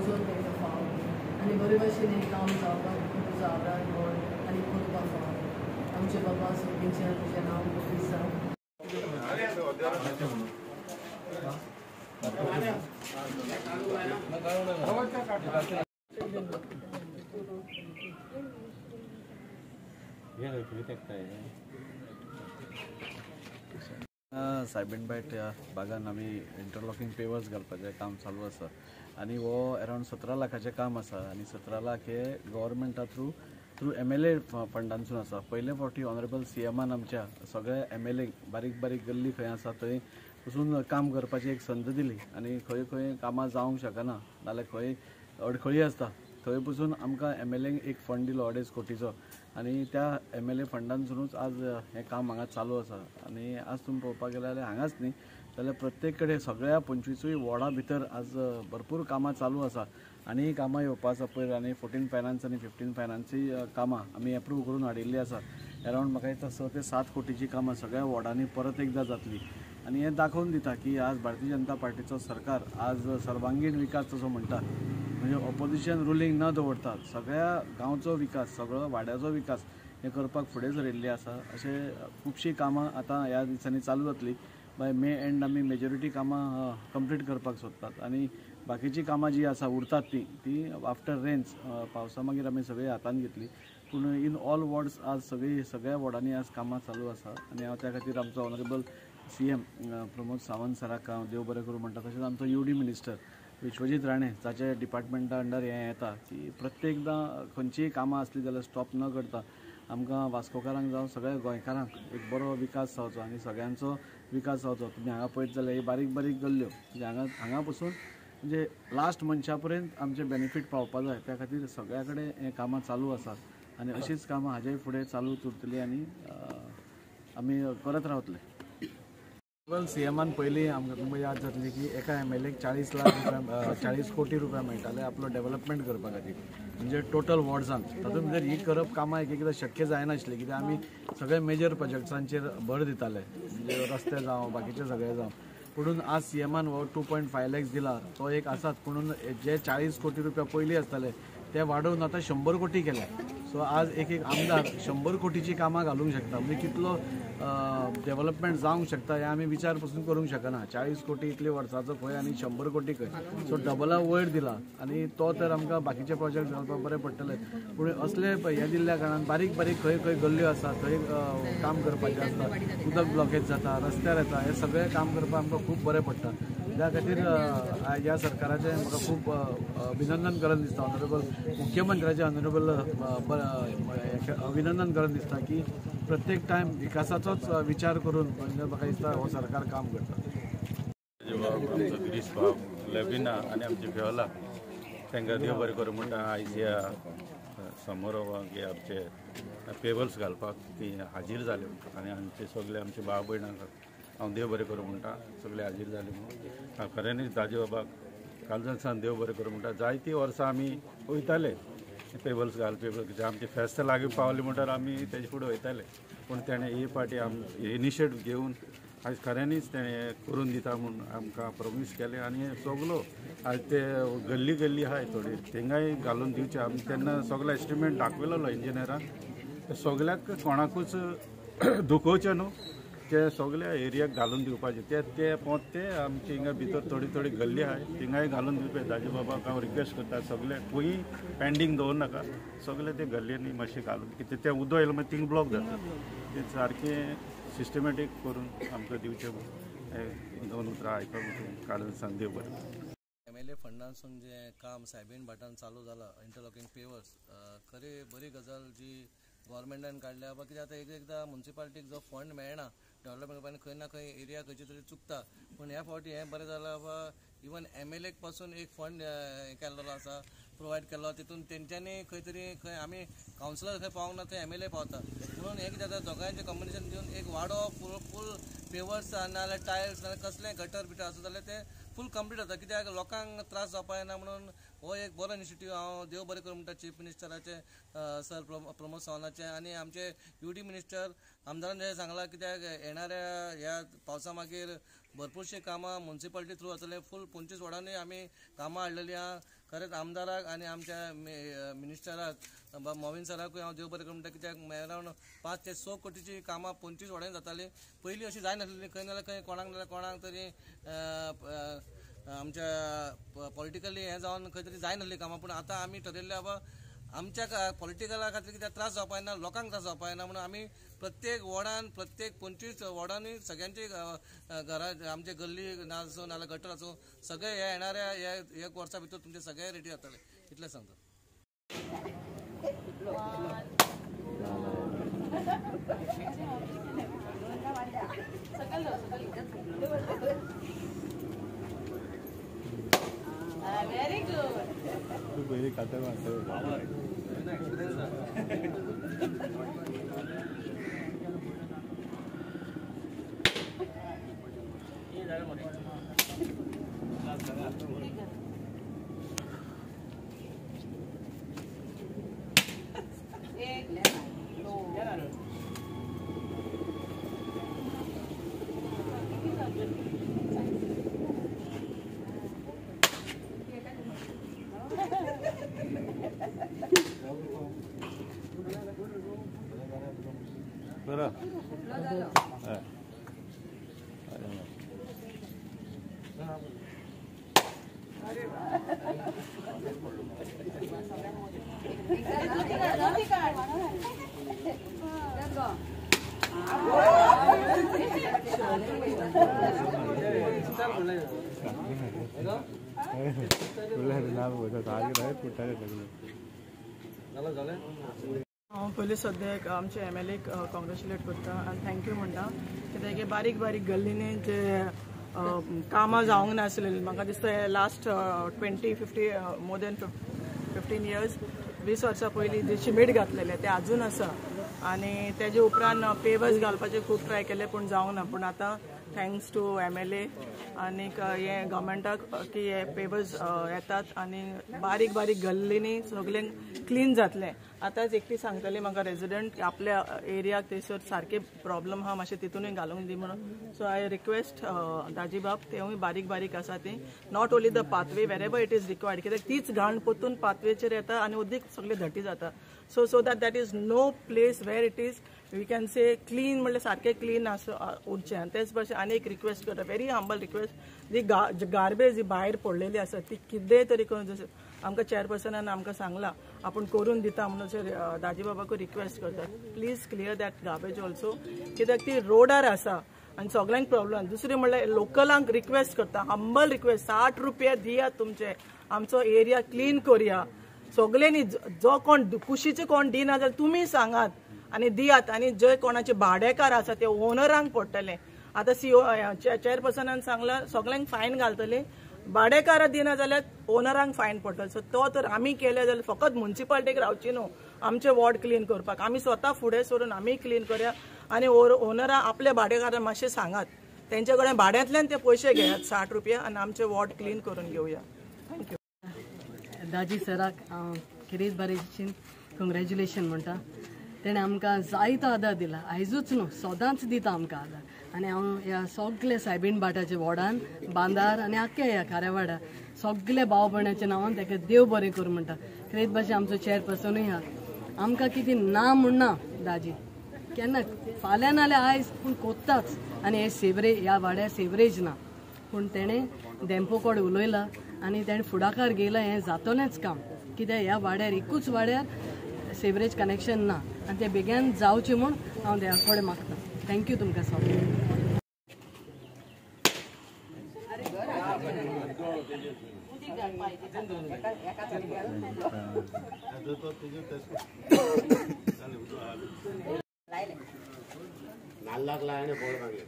वचून तांकां फाव आनी बरे भाशेन हें काम जावपाक तुजो आदार व्हड आनी करपाक फाव आमचे बाबा सोबींचे तुजें नांव दिसा सायबीणपेट ह्या भागान आमी इंटरलॉकिंग पेवर्स घालपाचें काम चालू आसा आनी वो अरावंड 17 लाखाचें काम आसा आनी 17 लाख हे गव्हर्मेंटा थ्रू MLA फंडांसून आसा. पयले फावटी ऑनरेबल CMान आमच्या सगळ्या MLA बारीक बारीक गल्ली खंय आसा थंय वचून काम करपाची एक संद दिली आनी खंय खंय कामां जावंक शकना नाल्यार खंय अडखळी आसता थंय पसून आमकां MLAंक एक फंड दिलो 2.5 कोटीचो आनी त्या MLA फंडांसूनच आज हें काम हांगा चालू आसा. आनी आज तुमी पळोवपाक गेले जाल्यार हांगाच न्ही जाल्यार प्रत्येक कडेन सगळ्या 25 वॉर्डा भितर आज भरपूर कामां चालू आसा आनी कामां येवपा आसा पयर आनी 14 फायनान्स आनी 15 फायनान्सची कामां आमी एप्रूव करून हाडिल्ली आसा. अरावंड म्हाका दिसता 6 ते 7 कोटीची कामां सगळ्या वॉर्डांनी परत एकदां जातली आनी हें दाखोवन दिता की आज भारतीय जनता पार्टीचो सरकार आज सर्वांगीण विकास जसो म्हणटा म्हणजे ऑपोजिशन रुलींग न दवरता सगळ्या गांवचो विकास सगळो वाड्याचो विकास हें करपाक फुडें सरिल्ली आसा. अशें खुबशीं कामां आतां ह्या दिसांनी चालू जातली. बाय मे एंड आमी मेजॉरिटी कामां कंप्लीट करपाक सोदतात आनी बाकीची कामां जी आसा उरतात ती आफ्टर रेन्स पावसा मागीर आमी सगळी हातान घेतली. पूण इन ऑल वॉर्ड्स आज सगळ्या वॉर्डांनी आज कामां चालू आसा आनी हांव त्या खातीर आमचो ऑनरेबल CM प्रमोद सावंत सराक हांव देव बरें करूं म्हणटा. तशेंच आमचो UD मिनिस्टर विश्वजीत राणे जाचे डिपार्टमेंटा अंडर हें येता की प्रत्येकदां खंयचीय कामां आसली जाल्यार स्टॉप न करता आमकां वास्कोकारांक जावं सगळ्या गोंयकारांक एक बरो विकास जावचो आनी सगळ्यांचो विकास जावचो. तुमी हांगा पळयत जाल्यार ही बारीक बारीक गल्ल्यो म्हणजे हांगा पसून म्हणजे लास्ट मनशा पर्यंत आमचे बेनिफीट पावपा जाय त्या खातीर सगळ्या कडेन हें कामां चालू आसात आनी अशीच कामां हाजे फुडें चालूच उरतलीं आनी आमी करत रावतले. CMान पयलीं आमकां तुमकां याद जातली की एका MLAक 40 लाख रुपया 40 कोटी रुपया मेळटाले आपलो डेव्हलपमेंट करपा खातीर म्हणजे टोटल वॉर्ड्सांक. तातूंत भितर ही करप कामां एक एकदां शक्य जायनाशिल्लीं कित्याक आमी सगळे मेजर प्रोजेक्ट्सांचेर भर दिताले म्हणजे रस्ते जावं बाकीचे सगळे जावं. पुणून आज CMान हो 2.5 lakhs दिला तो एक आसात पुणून जे 40 कोटी रुपया पयलीं आसताले ते वाडोवन आतां 100 कोटी केल्या. सो आज एक आमदार 100 कोटीची कामां घालूंक शकता म्हणजे कितलो डेव्हलपमेंट जावंक शकता हें आमी विचार पसून करूंक शकना. 40 कोटी इतले वर्साचो खंय आनी 100 कोटी खंय सो डबला वयर दिला आनी तो तर आमकां बाकीचे प्रोजेक्ट घालपाक बरें पडटले. पूण असले हें दिल्ल्या कारणान बारीक बारीक खंय खंय गल्ल्यो आसा थंय काम करपाचें आसता उदक ब्लॉकेज जाता रस्त्यार येता हें सगळें काम करपाक आमकां खूब बरें पडटा. त्या खातीर ह्या सरकाराचें म्हाका खूब अभिनंदन करन दिसता. ऑनरेबल मुख्यमंत्र्याचें ऑनरेबल अभिनंदन करन दिसता की प्रत्येक टायम विकासाचोच विचार करून म्हणजे म्हाका दिसता हो सरकार काम करता. आमचो गिरीश भाव लेबिना आनी आमचे फेवला तांकां देव बरें करूं म्हणटा आयज ह्या समारोहाक आमचे पेबल्स घालपाक ती हाजीर जाल्यो आनी आमचे सगळे आमचे भाव भयणांक हांव देव बरें करूं म्हणटा सगळे हाजीर जाले म्हणून हांव खऱ्यांनीच दाजे बाबाक कालजान देव बरें करूं म्हणटा. जायतीं वर्सां आमी वयताले पेबल्स पेबल्स आमचे फेस्त लागीं पावली म्हणल्यार आमी तेजे फुडें वयताले पूण तेणें ही पाटी इनिशिएटीव घेवन आयज खऱ्यांनीच तेणें करून दिता म्हूण आमकां प्रॉमीस केलें आनी हें सगलो आयज ते गल्ली गल्ली आहाय थोडी तेंगाय घालून दिवचे. आमी तेन्ना सगलो एस्टिमेट दाखयलो इंजिनियरान सगल्याक कोणाकूच दुखोवचें न्हू ते सगळ्या एरियाक घालून दिवपाचे ते आमचे हिंगा भितर थोडी थोडी गल्ली आहाय थिंगाय घालून दिवपाचे. दाजी बाबाक हांव रिक्वेस्ट करता सगळे खंयी पेंडींग दवर नाका सगळे ते गल्लींनी मातशें घालून कितें तें उदक येयलें मागीर थिंग ब्लॉक जाता तें सारकें सिस्टमॅटीक करून आमकां दिवचें हें 2 उतरां आयकूंक काडून संदेव बरें. MLA फंडांसून जें काम सायबीण भाटान चालू जालां इंटरलॉकिंग पेवर्स खरी बरी गजाल जी गव्हर्मेंटान काडल्या कित्याक आतां एकदां म्युन्सिपालिटीक जो फंड मेळना डेव्हलपमेंट करपाक खंय ना खंय एरिया खंयची तरी चुकता. पूण ह्या फावटी हें बरें जालां बाबा इवन MLAक पासून एक फंड केल्लो आसा प्रोवायड केल्लो तितून तेंच्यांनी खंय तरी खंय आमी कावन्सिलर खंय पावूंक ना थंय MLA पावता म्हणून हें कितें जाता दोगांयचें कॉम्बिनेशन दिवन एक वाडो फूल पेवर्स नाल्यार टायल्स नाल्यार कसलेंय गटर बिटर आसा जाल्यार ते फूल कंप्लीट जाता कित्याक लोकांक त्रास जावपा येना म्हणून हो एक बरो इनिशिएटीव हांव देव बरें करूं म्हणटा चीफ मिनिस्टराचे सर प्रमोद सावंताचे आनी आमचे UD मिनिस्टर आमदारान जें सांगलां कित्याक येणाऱ्या ह्या पावसा मागीर भरपूरशीं कामां म्युन्सिपालिटी थ्रू जातले फूल 25 वॉर्डांनी आमी कामां हाडलेलीं आहा. खरेंच आमदाराक आनी आमच्या मिनिस्टराक मोविन सराकूय हांव देव बरें करूं म्हणटा, कित्याक अरावंड 5 ते 6 कोटीची कामां 25 वड्यान जाताली. पयलीं अशी जाय नासलेली, खंय नाल्यार खंय कोणाक तरी आमच्या पॉलिटिकली हें जावन खंय तरी जाय नासली कामां. पूण आतां आमी ठरयल्लें बाबा आमच्या पॉलिटिकला खातीर कित्याक त्रास जावपाक ना, लोकांक त्रास जावपाक ना म्हणून आमी प्रत्येक वॉर्डान प्रत्येक 25 वॉर्डांनी सगळ्यांची घरां आमचे गल्ली आसूं नाल्यार गटर आसूं सगळे हे येणाऱ्या एक वर्सा भितर तुमचे सगळे रेडी जातले, इतलें सांगता. Very good. हांव पयलीं सद्याक आमचे MLA कॉंग्रेच्युलेट करता आनी थँक्यू म्हणटा, कित्याक बारीक बारीक गल्लींनी जे कामां जावंक नासलेलीं म्हाका दिसता लास्ट 20-50 मोर दॅन 15 years 20 वर्सां पयलीं जे सिमेंट घातलेले ते अजून आसा आनी तेजे उपरांत पेवर्स घालपाचे खूब ट्राय केले पूण जावंक ना. पूण आतां थँक्स टू MLA आनीक हे गव्हर्मेंटाक की हे पेवर्स येतात आनी बारीक बारीक गल्लींनी सगळें क्लीन जातलें. आतांच एकटी सांगतली म्हाका रेजिडेंट आपल्या एरियाक थंयसर सारके प्रॉब्लम आहा मातशें तितूनय घालूंक दी म्हणून. सो आय रिक्वेस्ट दाजी बाब तेवूय बारीक बारीक आसा ती not only the pathway wherever it is required, कित्याक तीच घाण पोतून पाथवेचेर येता आनी उदीक सगळें धटी जाता. So that is no place where it is we can say clean म्हणल्यार सारकें क्लीन उरचें. आनी तेच भशेन आनी एक रिक्वेस्ट करता, वेरी हंबल रिक्वेस्ट, जी गार्बेज जी भायर पडलेली आसा ती कितेंय तरी करून जशें आमकां चेअरपर्सनान आमकां सांगलां आपूण करून दिता म्हणून दाजी बाबाकूय रिक्वेस्ट करता, please clear that garbage also, कित्याक ती रोडार आसा आनी सगळ्यांक प्रॉब्लम. दुसरी म्हणल्यार लोकलांक रिक्वेस्ट करता, हंबल रिक्वेस्ट, 60 रुपया दियात तुमचे, आमचो एरिया क्लीन करुया सगळ्यांनी. जो कोण कुशीचे कोण दिना जाल्यार तुमी सांगात आनी दियात, आनी जे कोणाचे भाडेकार आसा ते ओनरांक पडटले. आतां चेअरपर्सनान सांगलां सगळ्यांक फायन घालतले, भाडेकारां दिना जाल्यार ओनरांक फायन पडटलो. सो तो तर आमी केले जाल्यार फकत म्युनिसिपालिटीक रावची न्हू आमचे वॉर्ड क्लीन करपाक, आमी स्वता फुडें सरून आमी क्लीन करया आनी ओनरां आपल्या भाडेकारांक मातशें सांगात, तेंचे कडेन भाड्यांतल्यान ते पयशे घेयात 60 रुपया आनी आमचे वॉर्ड क्लीन करून घेवया. थँक्यू. दाजी सराक हांव खरेंच बरें भशेन कॉंग्रेच्युलेशन म्हणटा. तेणें आमकां जायतो आदार दिला, आयजूच न्हू सदांच दिता आमकां आदार. आनी हांव ह्या सगळे सायबीण भाटाच्या वॉर्डान बांदार आनी आख्या ह्या खाऱ्यावाडा सगळे भाव भयणाच्या नांवान ताका देव बरें करूं म्हणटा. खरेंच भाशेन आमचो चेअरपर्सनूय आहा, आमकां कितें ना म्हणना दाजी केन्ना फाल्यां नाल्यार आयज पूण कोत्ताच. आनी हे सेवरेज ह्या वाड्यार सेवरेज ना पूण तेणें डेम्पो कोड उलयला आनी तेणें फुडाकार घेयला, हें जातलेंच काम, कित्याक ह्या वाड्यार एकूच वाड्यार सेवरेज कनेक्शन ना आनी तें बेगीन जावचें म्हूण हांव देवा कडेन मागता. थँक्यू तुमकां सगळ्यांक. नाल्लाक लाय आणि बोर्ड मागले.